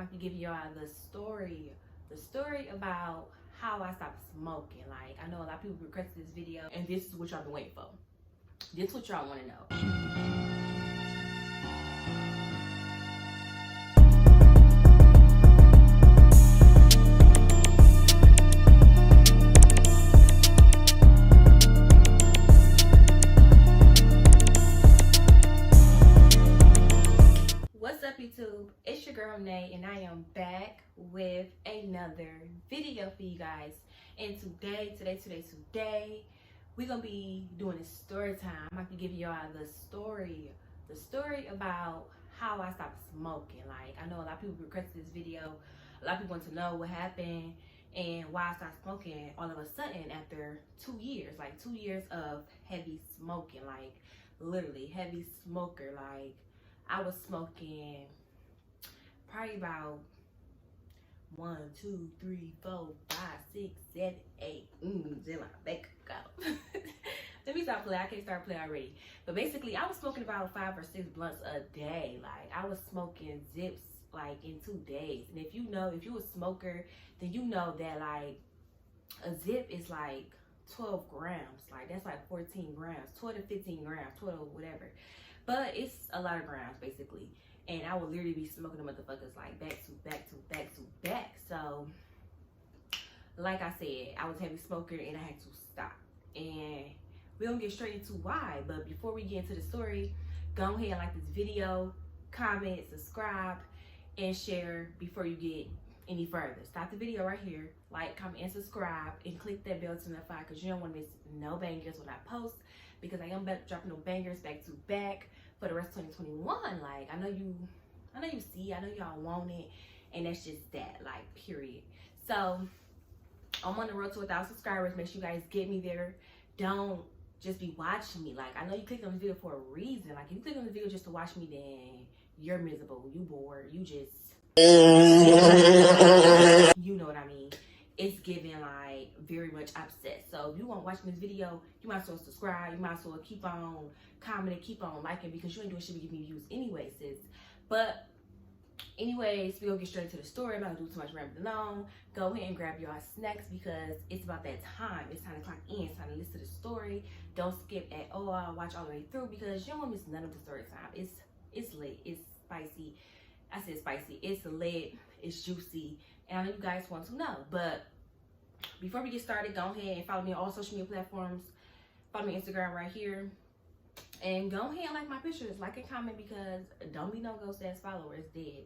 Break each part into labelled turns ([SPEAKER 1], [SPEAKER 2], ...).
[SPEAKER 1] about to give y'all the story about how I stopped smoking. Like, I know a lot of people requested this video, and this is what y'all been waiting for. This is what y'all want to know. YouTube, it's your girl Nae, and I am back with another video for you guys. And today we're gonna be doing a story time. I'm about to give y'all the story about how I stopped smoking. Like, I know a lot of people requested this video. A lot of people want to know what happened and why I stopped smoking all of a sudden after 2 years, like 2 years of heavy smoking, like literally heavy smoker. Like, I was smoking probably about 1, 2, 3, 4, 5, 6, 7, 8. Back go. Let me stop playing. I can't start playing already. But basically, I was smoking about 5 or 6 blunts a day. Like, I was smoking zips like in 2 days. And if you a smoker, then you know that like a zip is like 12 grams. Like, that's like 14 grams, 12 to 15 grams, 12 whatever. But it's a lot of grams basically. And I would literally be smoking the motherfuckers like back to back to back to back. So, like I said, I was a heavy smoker and I had to stop. And we're gonna get straight into why. But before we get into the story, go ahead and like this video, comment, subscribe, and share before you get any further. Stop the video right here, like, comment, and subscribe, and click that bell to notify, because you don't want to miss no bangers when I post, because I am dropping no bangers back to back for the rest of 2021. Like, I know you see, I know y'all want it, and that's just that, like, period. So I'm on the road to 1,000 subscribers. Make sure you guys get me there. Don't just be watching me. Like, I know you clicked on the video for a reason. Like, if you click on the video just to watch me, then you're miserable, you bored, you just you know what I mean. It's giving like very much upset. So if you want to watch this video, you might as well subscribe. You might as well keep on commenting, keep on liking, because you ain't doing shit to give me views anyway, sis. But anyways, we're gonna get straight to the story. I'm not gonna do too much rambling on. Go ahead and grab your snacks, because it's about that time. It's time to clock in. It's time to listen to the story. Don't skip at all. Watch all the way through, because you don't want to miss none of the story time. It's lit. It's spicy. I said spicy. It's lit. It's juicy. And I know you guys want to know. But before we get started, go ahead and follow me on all social media platforms. Follow me on Instagram right here. And go ahead and like my pictures. Like and comment, because don't be no ghost ass follower. It's dead.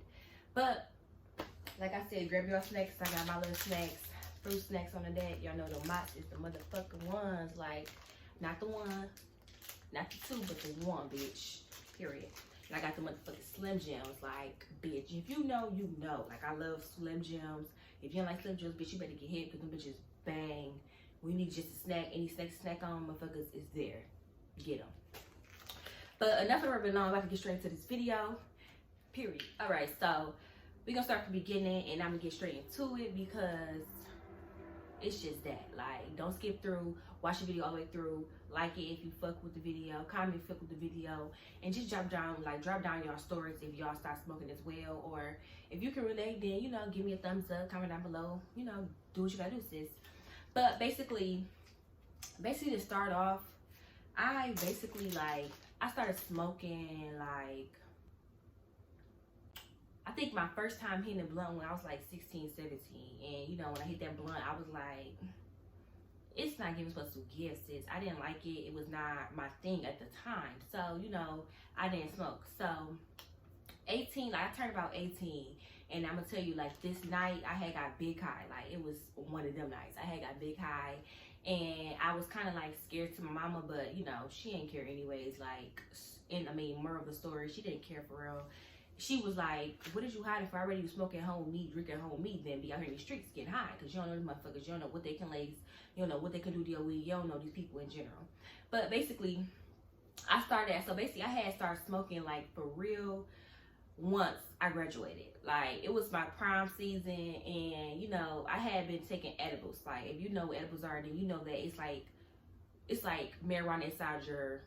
[SPEAKER 1] But like I said, grab your snacks. I got my little snacks. Fruit snacks on the deck. Y'all know the Mott's is the motherfucking ones. Like, not the one, not the two, but the one, bitch. Period. And I got the motherfucking Slim Jims, like, bitch. If you know, you know. Like, I love Slim Jims. If you don't like Slim Jims, bitch, you better get hit, because them bitches bang. We need just a snack. Any snack to snack on, motherfuckers, is there. Get them. But enough of rambling on. I'm about to get straight into this video. Period. Alright, so we're going to start from the beginning, and I'm going to get straight into it, because it's just that. Like, don't skip through. Watch the video all the way through. Like it if you fuck with the video. Comment if you fuck with the video. And just drop down y'all stories if y'all start smoking as well. Or if you can relate, then, you know, give me a thumbs up. Comment down below. You know, do what you gotta do, sis. But basically to start off, I started smoking, like, I think my first time hitting a blunt when I was like 16, 17. And, you know, when I hit that blunt, I was like, it's not giving supposed to give, sis. I didn't like it. It was not my thing at the time. So, you know, I didn't smoke. So, 18, like, I turned about 18. And I'm going to tell you, like, this night, I had got big high. Like, it was one of them nights. I had got big high. And I was kind of, like, scared to my mama. But, you know, she didn't care anyways. Like, moral of the story, she didn't care for real. She was like, what is you hiding for? I already was smoking home meat, drinking home meat, then be out here in the streets getting high. Because you don't know these motherfuckers. You don't know what they can lace. You don't know what they can do to your weed. You don't know these people in general. But basically, I had started smoking, like, for real once I graduated. Like, it was my prime season. And, you know, I had been taking edibles. Like, if you know what edibles are, then you know that it's like marijuana inside your,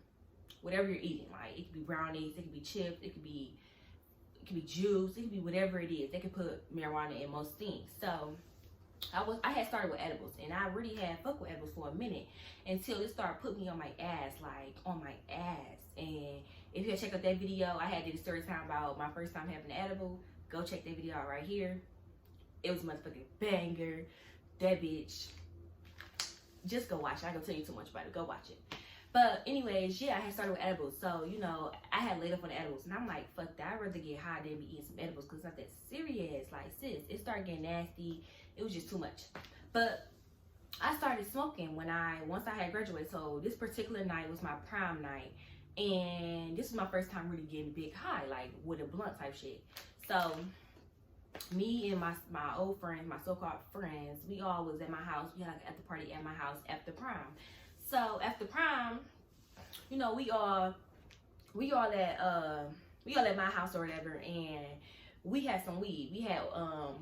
[SPEAKER 1] whatever you're eating. Like, it could be brownies. It could be chips. It could be could be juice, it could be whatever it is. They could put marijuana in most things. So I had started with edibles, and I really had fucked with edibles for a minute until it started putting me on my ass, like on my ass. And if you check out that video, I had did a story time about my first time having an edible. Go check that video out right here. It was a motherfucking banger. That bitch. Just go watch it. I ain't gonna tell you too much about it. Go watch it. But anyways, yeah, I had started with edibles. So, you know, I had laid up on the edibles. And I'm like, fuck that. I'd rather get high than be eating some edibles because it's not that serious. Like, sis, it started getting nasty. It was just too much. But I started smoking once I had graduated. So this particular night was my prom night. And this was my first time really getting big high, like with a blunt type shit. So me and my old friends, my so-called friends, we all was at my house. We had like an after party at my house after prom. So after prom, you know, we all at my house or whatever, and we had some weed. We had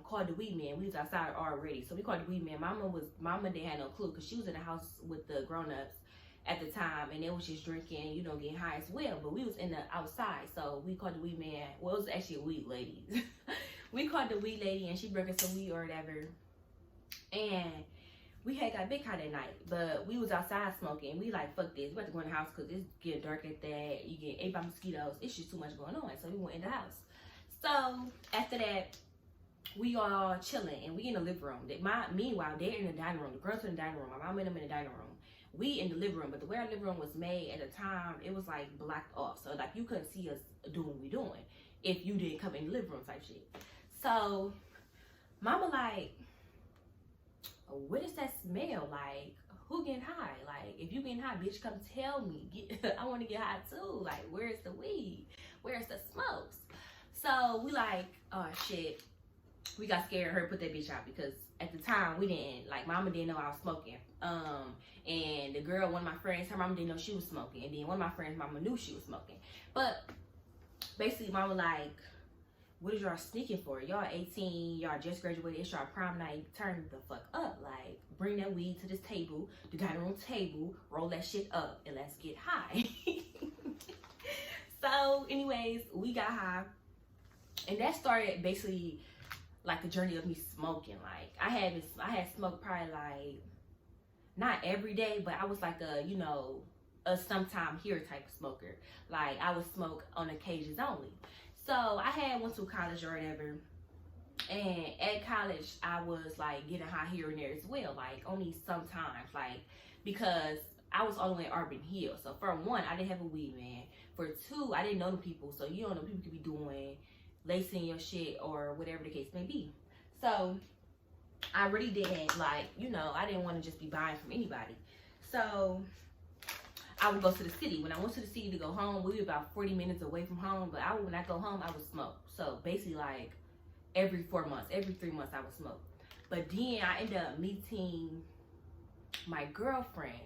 [SPEAKER 1] called the weed man. We was outside already, so we called the weed man. Mama didn't have no clue because she was in the house with the grown-ups at the time, and they was just drinking, you know, getting high as well. But we was in the outside, so we called the weed man. Well, it was actually a weed lady. We called the weed lady, and she brought us some weed or whatever. And we had got big high that night, but we was outside smoking. We like, fuck this. We had to go in the house because it's getting dark at that. You get ate by mosquitoes. It's just too much going on. So we went in the house. So after that, we all chilling, and we in the living room. Meanwhile, they're in the dining room. The girls in the dining room. My mom and them in the dining room. We in the living room, but the way our living room was made at the time, it was like blocked off. So like you couldn't see us doing what we doing if you didn't come in the living room type shit. So mama like, what is that smell? Like, who getting high? Like, if you getting high, bitch, come tell me. I want to get high too. Like, where's the weed? Where's the smokes? So we like, oh shit. We got scared. Her put that bitch out because at the time we didn't, like, mama didn't know I was smoking. And the girl, one of my friends, her mama didn't know she was smoking. And then one of my friends, mama knew she was smoking. But basically, mama like, what is y'all sneaking for? Y'all 18, y'all just graduated, it's y'all prom night, turn the fuck up. Like, bring that weed to this table, the dining room table, roll that shit up, and let's get high. So, anyways, we got high. And that started basically like the journey of me smoking. Like, I had smoked probably like, not every day, but I was like a, you know, a sometime here type of smoker. Like, I would smoke on occasions only. So I went to college or whatever, and at college I was like getting high here and there as well, like only sometimes, like because I was all the way in Auburn Hills. So for one, I didn't have a weed man. For two, I didn't know the people, so you don't know people could be doing lacing your shit or whatever the case may be. So I really didn't like, you know, I didn't want to just be buying from anybody. So I would go to the city. When I went to the city to go home, we were about 40 minutes away from home, but when I go home, I would smoke. So basically like every 4 months, every 3 months I would smoke. But then I ended up meeting my girlfriend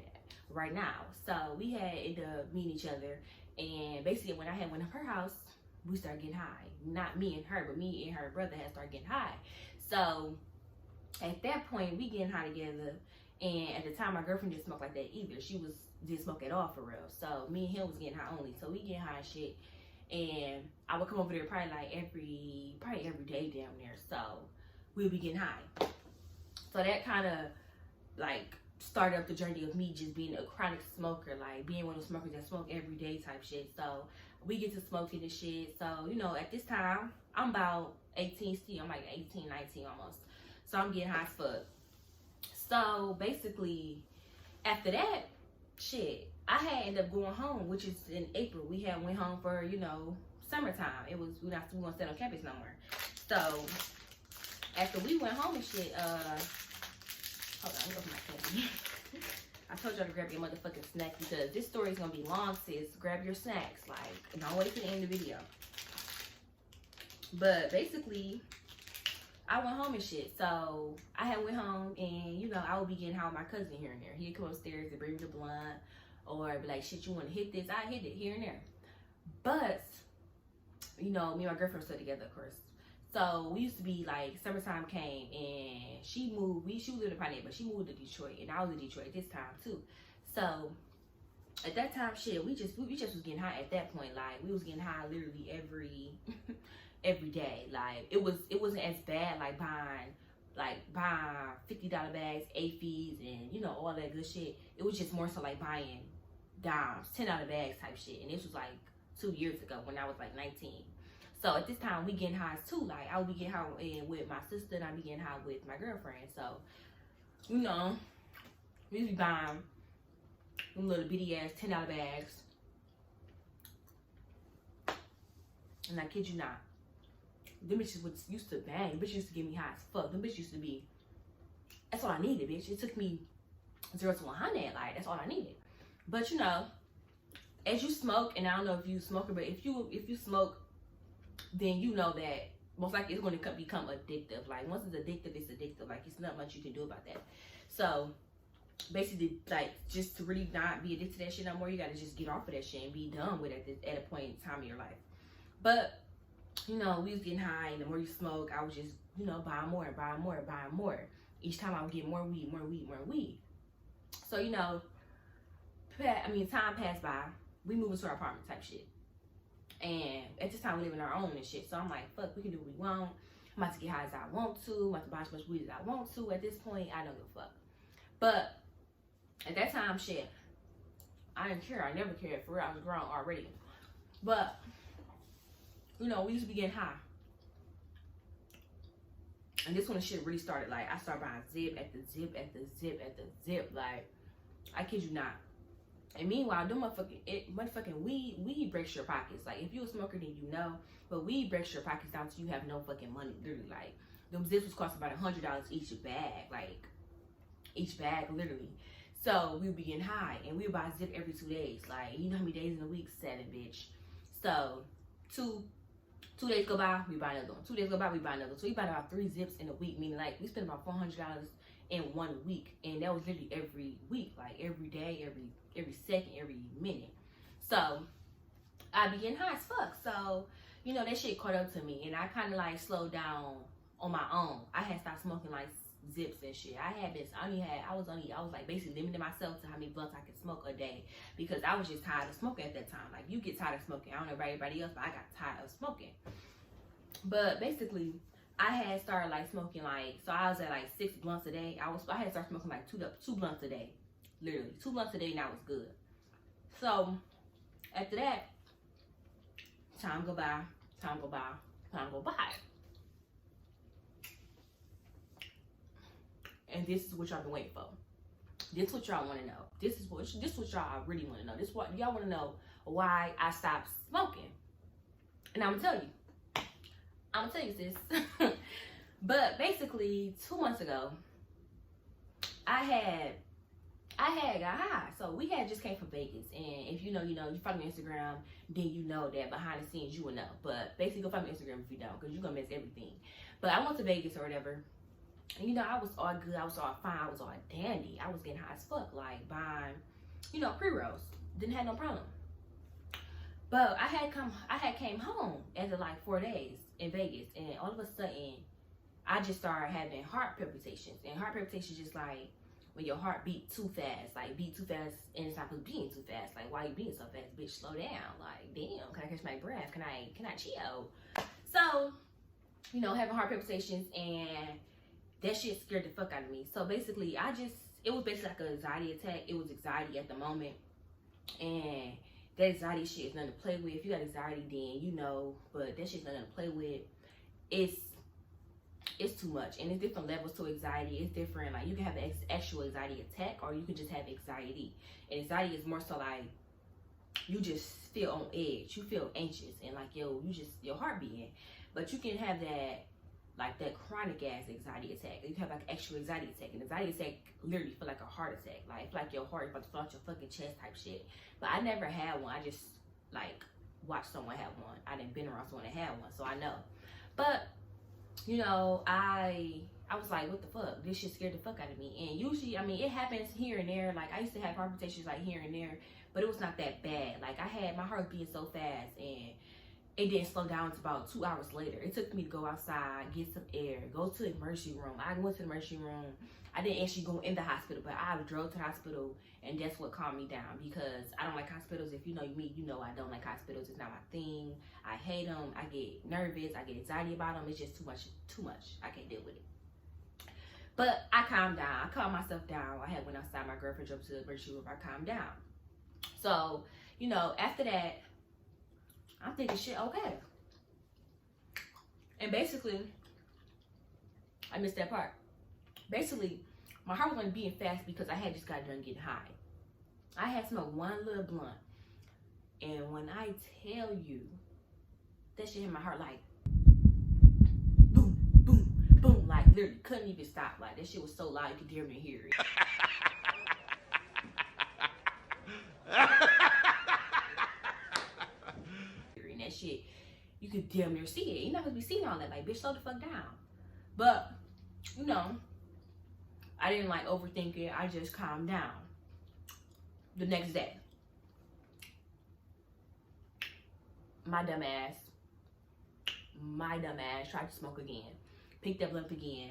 [SPEAKER 1] right now. So we had ended up meeting each other, and basically when I had went to her house, we started getting high. Not me and her, but me and her brother had started getting high. So at that point, we getting high together. And at the time, my girlfriend didn't smoke like that either. She didn't smoke at all for real. So me and him was getting high only. So we getting high and shit. And I would come over there probably every day down there. So we would be getting high. So that kind of like started up the journey of me just being a chronic smoker, like being one of those smokers that smoke every day type shit. So we get to smoking and shit. So, you know, at this time, I'm about 18 still. I'm like 18, 19 almost. So I'm getting high as fuck. So basically, after that, shit, I had ended up going home, which is in April. We had went home for, you know, summertime. It was, we weren't staying on campus no more. So after we went home and shit, hold on, let me open my candy. I told y'all to grab your motherfucking snack because this story is gonna be long, sis. Grab your snacks, like, don't wait for the end of the video. But basically, I went home and shit. So I had went home, and you know, I would be getting high with my cousin here and there. He'd come upstairs and bring me the blunt, or be like, shit, you want to hit this? I hit it here and there. But you know, me and my girlfriend were still together, of course. So we used to be like, summertime came and she moved. She was in the Pineapple, but she moved to Detroit, and I was in Detroit this time too. So at that time, shit, we just was getting high at that point. Like, we was getting high literally every day. Like it wasn't as bad like buying $50 bags, AFEs, and you know, all that good shit. It was just more so like buying dimes, $10 bags type shit. And this was like 2 years ago when I was like 19. So at this time we getting highs too. Like I would be getting high with my sister, and I'd be getting high with my girlfriend. So, you know, we be buying them little bitty ass $10 bags. And I kid you not, them bitches was used to bang. Bitches used to get me high as fuck. Them bitches used to be, that's all I needed, bitch. It took me 0 to 100, like that's all I needed. But you know, as you smoke, and I don't know if you smoker, but if you smoke, then you know that most likely it's going to become addictive. Like once it's addictive, it's addictive. Like it's not much you can do about that. So basically, like just to really not be addicted to that shit no more, you gotta just get off of that shit and be done with it at a point in time in your life. But you know, we was getting high, and the more you smoke, I was just, you know, buying more and buying more and buying more. Each time I would get more weed, more weed, more weed. So, you know, time passed by. We moved into our apartment type shit. And at this time, we live on our own and shit. So I'm like, fuck, we can do what we want. I'm about to get high as I want to. I'm about to buy as much weed as I want to. At this point, I don't give a fuck. But at that time, shit, I didn't care. I never cared. For real, I was grown already. But you know, we used to be getting high. And this when the shit really started. Like, I started buying zip at the zip at the zip at the zip. Like, I kid you not. And meanwhile, them motherfucking weed breaks your pockets. Like, if you're a smoker, then you know. But weed breaks your pockets down to you have no fucking money. Literally, like, them zips was cost about $100 each bag. Like, each bag, literally. So, we would be getting high. And we would buy zip every 2 days. Like, you know how many days in a week? 7, bitch. So, 2 days go by, we buy another one. 2 days go by, we buy another one. So we buy about 3 zips in a week, meaning like we spent about $400 in 1 week. And that was literally every week, like every day, every second, every minute. So I be getting high as fuck. So, you know, that shit caught up to me, and I kind of like slowed down on my own. I had stopped smoking like zips and shit. I was like basically limiting myself to how many blunts I could smoke a day, because I was just tired of smoking at that time. Like, you get tired of smoking. I don't know about everybody else, but I got tired of smoking. But basically, I had started like smoking like, so I was at like 6 blunts a day. I had started smoking like two blunts a day, literally 2 blunts a day, and that was good. So after that, time go by. And this is what y'all been waiting for. This is what y'all want to know. This is what y'all really want to know. This is what y'all want to know, why I stopped smoking. And I'm gonna tell you sis. But basically 2 months ago, I had got high. So we had just came from Vegas, and if you know, you follow me on Instagram, then you know that behind the scenes you will know. But basically, go follow me on Instagram if you don't, because you're gonna miss everything. But I went to Vegas or whatever. And, you know, I was all good. I was all fine. I was all dandy. I was getting high as fuck. Like, buying, you know, pre-rolls. Didn't have no problem. But I had came home after like 4 days in Vegas. And all of a sudden, I just started having heart palpitations. And heart palpitations just like when your heart beat too fast. Like, beat too fast, and it's not beating too fast. Like, why you beating so fast? Bitch, slow down. Like, damn, can I catch my breath? Can I chill? So, you know, having heart palpitations, and that shit scared the fuck out of me. So basically, it was basically like an anxiety attack. It was anxiety at the moment. And that anxiety shit is nothing to play with. If you got anxiety, then you know, but that shit's nothing to play with. It's too much. And it's different levels to anxiety. It's different. Like, you can have an actual anxiety attack, or you can just have anxiety. And anxiety is more so like, you just feel on edge. You feel anxious, and like, your heart beating. But you can have that, like that chronic ass anxiety attack. You have like actual anxiety attack. And anxiety attack literally feel like a heart attack. Like, feel like your heart is about to fall out your fucking chest type shit. But I never had one. I just like watched someone have one. I didn't been around someone that had one, so I know. But you know, I was like, what the fuck? This shit scared the fuck out of me. And usually, I mean, it happens here and there. Like, I used to have palpitations like here and there, but it was not that bad. Like, my heart was beating so fast, and it didn't slow down until about 2 hours later. It took me to go outside, get some air, go to the emergency room. I went to the emergency room. I didn't actually go in the hospital, but I drove to the hospital, and that's what calmed me down, because I don't like hospitals. If you know me, you know I don't like hospitals. It's not my thing. I hate them. I get nervous. I get anxiety about them. It's just too much. I can't deal with it. But I calmed down. I calmed myself down. I had went outside. My girlfriend drove to the emergency room. I calmed down. So, you know, after that, I'm thinking, shit, okay. And basically, I missed that part. Basically, my heart was only beating fast because I had just got done getting high. I had smoked one little blunt. And when I tell you, that shit hit my heart like, boom, boom, boom. Like, literally couldn't even stop. Like, that shit was so loud, you could damn near hear it. And that shit, you could damn near see it. You're not supposed to be seeing all that. Like, bitch, slow the fuck down. But, you know, I didn't like overthink it. I just calmed down. The next day, my dumb ass tried to smoke again. Picked up blunt again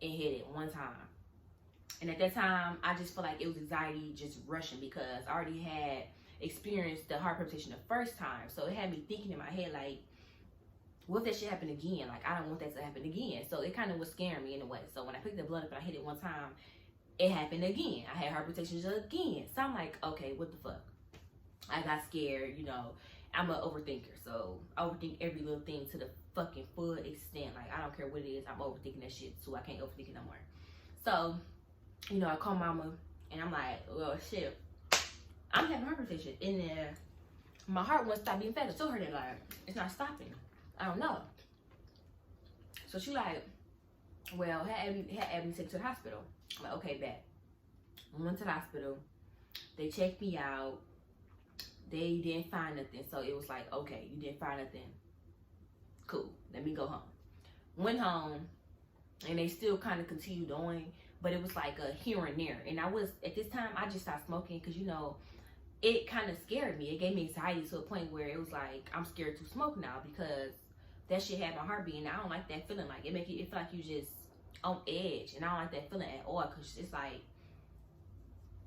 [SPEAKER 1] and hit it one time. And at that time, I just felt like it was anxiety just rushing, because I already had experienced the heart palpitation the first time. So it had me thinking in my head, like, what if that shit happened again? Like, I don't want that to happen again. So it kind of was scaring me in a way. So when I picked the blunt up and I hit it one time, it happened again. I had heart palpitations again. So I'm like, okay, what the fuck? I got scared, you know. I'm an overthinker. So I overthink every little thing to the fucking full extent. Like, I don't care what it is. I'm overthinking that shit, so I can't overthink it no more. So, you know, I call mama and I'm like, well, shit, I'm having heart palpitation. And then my heart won't stop beating fast. I told her that, like, it's not stopping. I don't know. So she like, well, have Abby taken to the hospital. I'm like, okay, bet. I went to the hospital. They checked me out. They didn't find nothing. So it was like, okay, you didn't find nothing. Cool. Let me go home. Went home, and they still kind of continued on, but it was like a here and there. And I was, at this time, I just stopped smoking because, you know, it kind of scared me. It gave me anxiety to a point where it was like, I'm scared to smoke now, because that shit had my heart beating. I don't like that feeling. Like, it feel like you just on edge, and I don't like that feeling at all, because it's like,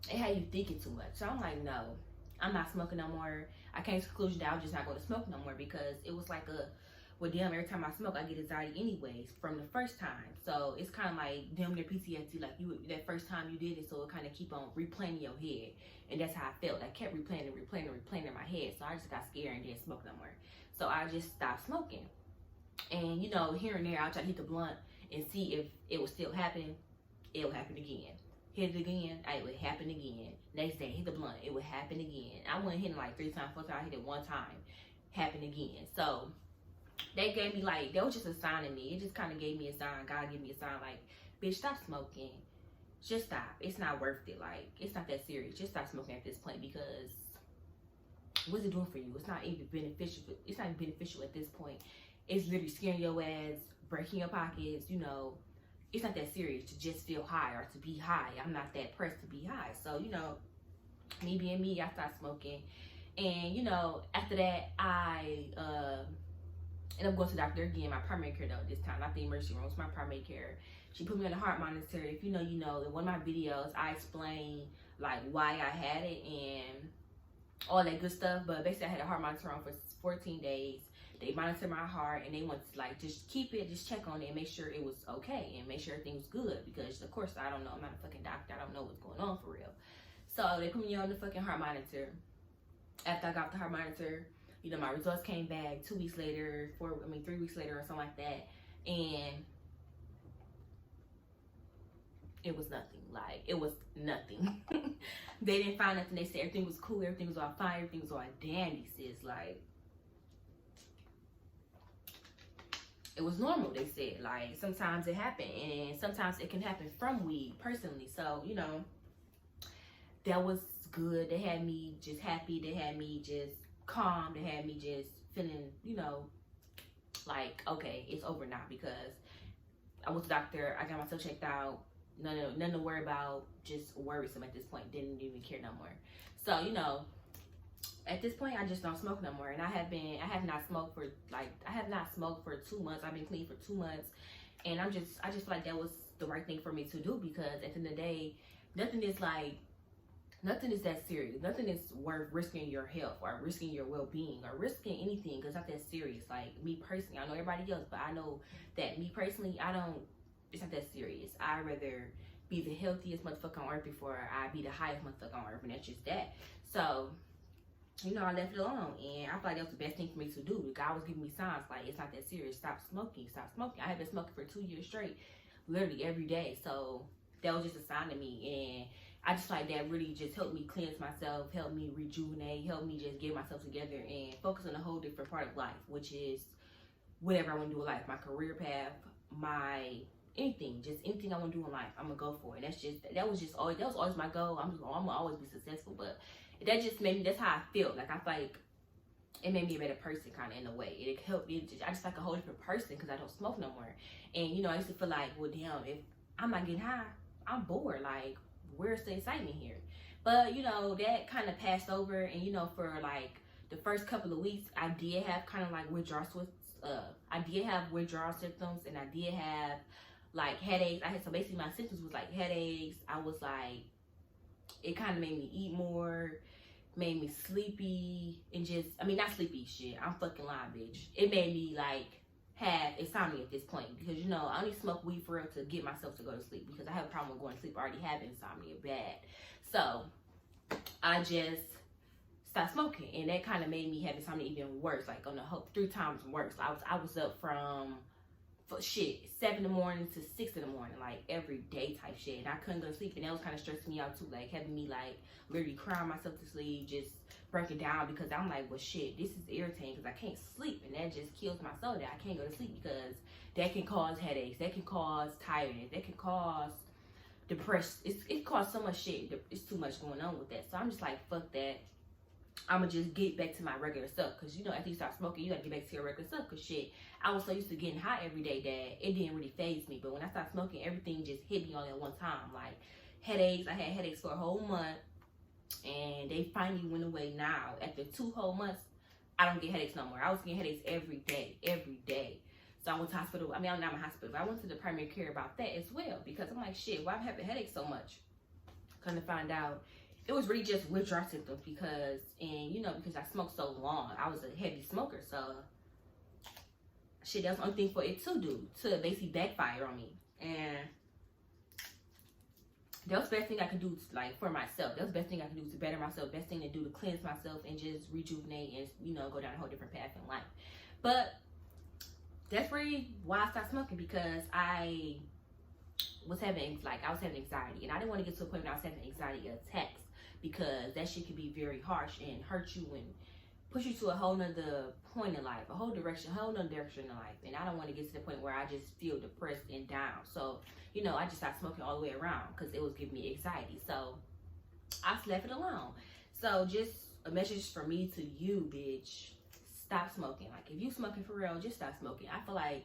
[SPEAKER 1] it had you thinking too much. So I'm like, no, I'm not smoking no more. I came to the conclusion that I was just not going to smoke no more, because it was like well, damn, every time I smoke, I get anxiety anyways from the first time. So it's kind of like damn near PTSD, like that first time you did it, so it kind of keep on replaying in your head. And that's how I felt. I kept replaying in my head. So I just got scared and didn't smoke no more. So I just stopped smoking. And, you know, here and there, I'll try to hit the blunt and see if it would still happen. It will happen again. Hit it again, it would happen again. Next day, hit the blunt, it would happen again. I went hitting like 3 times, 4 times, I hit it 1 time, happen again. So they gave me like, that was just a sign to me. It just kind of gave me a sign. God gave me a sign like, bitch, stop smoking. Just stop. It's not worth it. Like, it's not that serious. Just stop smoking at this point, because what's it doing for you? It's not even beneficial. It's not even beneficial at this point. It's literally scaring your ass, breaking your pockets, you know. It's not that serious to just feel high or to be high. I'm not that pressed to be high. So, you know, me being me, I started smoking. And, you know, after that, I ended up going to the doctor again, my primary care though, this time, not the emergency room, it's my primary care. She put me on the heart monitor. If you know, you know. In one of my videos, I explain like why I had it and all that good stuff. But basically, I had a heart monitor on for 14 days. They monitored my heart, and they want to like just keep it, just check on it and make sure it was okay and make sure everything was good, because of course I don't know, I'm not a fucking doctor, I don't know what's going on for real. So they put me on the fucking heart monitor. After I got the heart monitor, you know, my results came back 2 weeks later, 3 weeks later or something like that, and it was nothing. Like, it was nothing. They didn't find nothing. They said everything was cool, everything was all fine, everything was all dandy, sis. Like, it was normal, they said. Like, sometimes it happened, and sometimes it can happen from weed, personally. So, you know, that was good. They had me just happy. They had me just calm. They had me just feeling, you know, like, okay, it's over now, because I went to the doctor. I got myself checked out. Nothing to worry about. Just worrisome at this point. Didn't even care no more. So, you know, at this point, I just don't smoke no more. And I have not smoked for 2 months. I've been clean for 2 months. And I just feel like that was the right thing for me to do, because at the end of the day, nothing is that serious. Nothing is worth risking your health or risking your well-being or risking anything. It's not that serious. Like, me personally, I know everybody else, but I know that me personally, it's not that serious. I'd rather be the healthiest motherfucker on earth before I be the highest motherfucker on earth, and that's just that. So, you know, I left it alone, and I feel like that was the best thing for me to do. God was giving me signs like, it's not that serious. Stop smoking. Stop smoking. I have been smoking for 2 years straight, literally every day. So that was just a sign to me, and I just like that really just helped me cleanse myself, helped me rejuvenate, helped me just get myself together and focus on a whole different part of life, which is whatever I want to do in life, my career path, my anything I want to do in life, I'm gonna go for it. That was always my goal. I'm gonna always be successful, but that just made me, that's how I feel. Like, I feel like it made me a better person, kind of, in a way. It helped me. I just like a whole different person because I don't smoke no more. And, you know, I used to feel like, well, damn, if I'm not getting high, I'm bored. Like, where's the excitement here? But, you know, that kind of passed over. And, you know, for like the first couple of weeks, I did have kind of like withdrawal symptoms, and I did have like headaches. So basically my symptoms was like headaches. I was like, it kind of made me eat more, made me sleepy, and just, I mean, not sleepy, shit, I'm fucking lying, bitch. It made me like have insomnia at this point, because, you know, I only smoke weed for real to get myself to go to sleep, because I have a problem with going to sleep. I already have insomnia bad. So I just stopped smoking, and that kind of made me have insomnia even worse, like on the whole 3 times worse. I was up from 7 in the morning to 6 in the morning, like every day type shit, and I couldn't go to sleep, and that was kind of stressing me out too, like having me like literally crying myself to sleep, just breaking down, because I'm like, well, shit, this is irritating because I can't sleep, and that just kills my soul that I can't go to sleep, because that can cause headaches, that can cause tiredness, that can cause depression. It causes so much shit. It's too much going on with that. So I'm just like, fuck that. I'm gonna just get back to my regular stuff, because, you know, after you start smoking, you gotta get back to your regular stuff, because shit, I was so used to getting high every day that it didn't really faze me. But when I started smoking, everything just hit me all at one time. Like headaches, I had headaches for a whole month, and they finally went away now. After 2 whole months, I don't get headaches no more. I was getting headaches every day. So I went to the hospital. I mean, I'm not in the hospital, but I went to the primary care about that as well, because I'm like, shit, why am I having headaches so much? Come to find out, it was really just withdrawal symptoms, because I smoked so long. I was a heavy smoker, so shit, that was the only thing for it to do, to basically backfire on me. And that was the best thing I could do, like, for myself. That was the best thing I could do to better myself, best thing to do to cleanse myself and just rejuvenate and, you know, go down a whole different path in life. But that's really why I stopped smoking, because I was having anxiety, and I didn't want to get to a point where I was having anxiety attacks, because that shit can be very harsh and hurt you and push you to a whole nother point in life, a whole nother direction in life. And I don't want to get to the point where I just feel depressed and down. So, you know, I just stopped smoking all the way around, because it was giving me anxiety. So I just left it alone. So just a message from me to you, bitch. Stop smoking. Like, if you smoking for real, just stop smoking. I feel like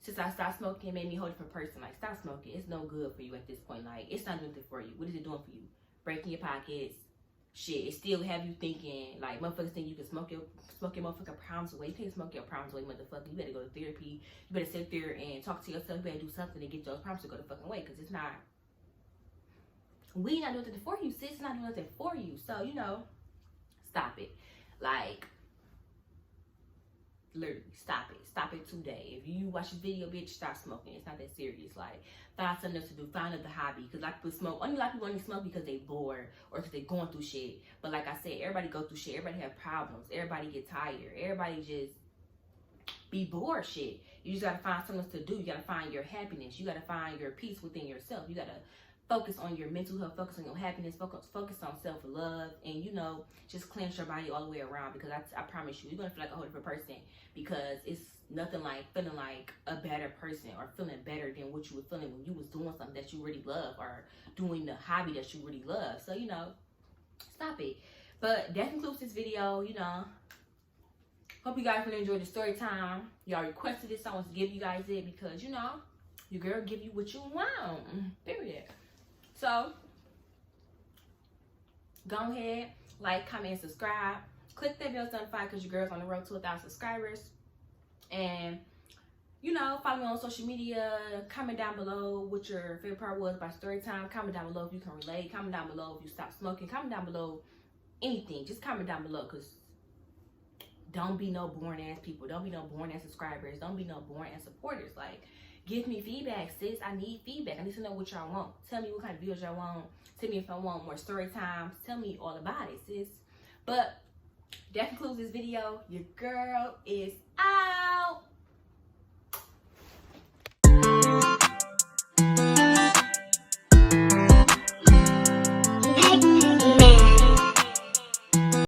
[SPEAKER 1] since I stopped smoking, it made me a whole different person. Like, stop smoking. It's no good for you at this point. Like, it's not doing anything for you. What is it doing for you? Breaking your pockets. Shit, it still have you thinking, like, motherfuckers think you can smoke your motherfucking problems away. You can't smoke your problems away, motherfucker. You better go to therapy. You better sit there and talk to yourself. You better do something to get those problems to go the fucking way, because it's not, we not doing nothing for you, sis. It's not doing nothing for you. So, you know, stop it. Like, literally, stop it. Stop it today. If you watch this video, bitch, stop smoking. It's not that serious. Like, find something else to do. Find another hobby. Because a lot of people smoke. Only a lot of people only smoke because they bored or because they going through shit. But like I said, everybody go through shit. Everybody have problems. Everybody get tired. Everybody just be bored shit. You just got to find something else to do. You got to find your happiness. You got to find your peace within yourself. You got to focus on your mental health, focus on your happiness, focus on self-love, and, you know, just cleanse your body all the way around, because I promise you, you're going to feel like a whole different person, because it's nothing like feeling like a better person or feeling better than what you were feeling when you was doing something that you really love or doing the hobby that you really love. So, you know, stop it. But that concludes this video, you know. Hope you guys really enjoyed the story time. Y'all requested this, so I want to give you guys it, because, you know, your girl give you what you want, period. So, go ahead, like, comment, and subscribe. Click that bell to notify because your girl's on the road to 1,000 subscribers. And, you know, follow me on social media. Comment down below what your favorite part was about story time. Comment down below if you can relate. Comment down below if you stop smoking. Comment down below anything. Just comment down below, because don't be no boring ass people. Don't be no boring ass subscribers. Don't be no boring ass supporters. Like, give me feedback, sis. I need feedback. I need to know what y'all want. Tell me what kind of videos y'all want. Tell me if I want more story times. Tell me all about it, sis. But that concludes this video. Your girl is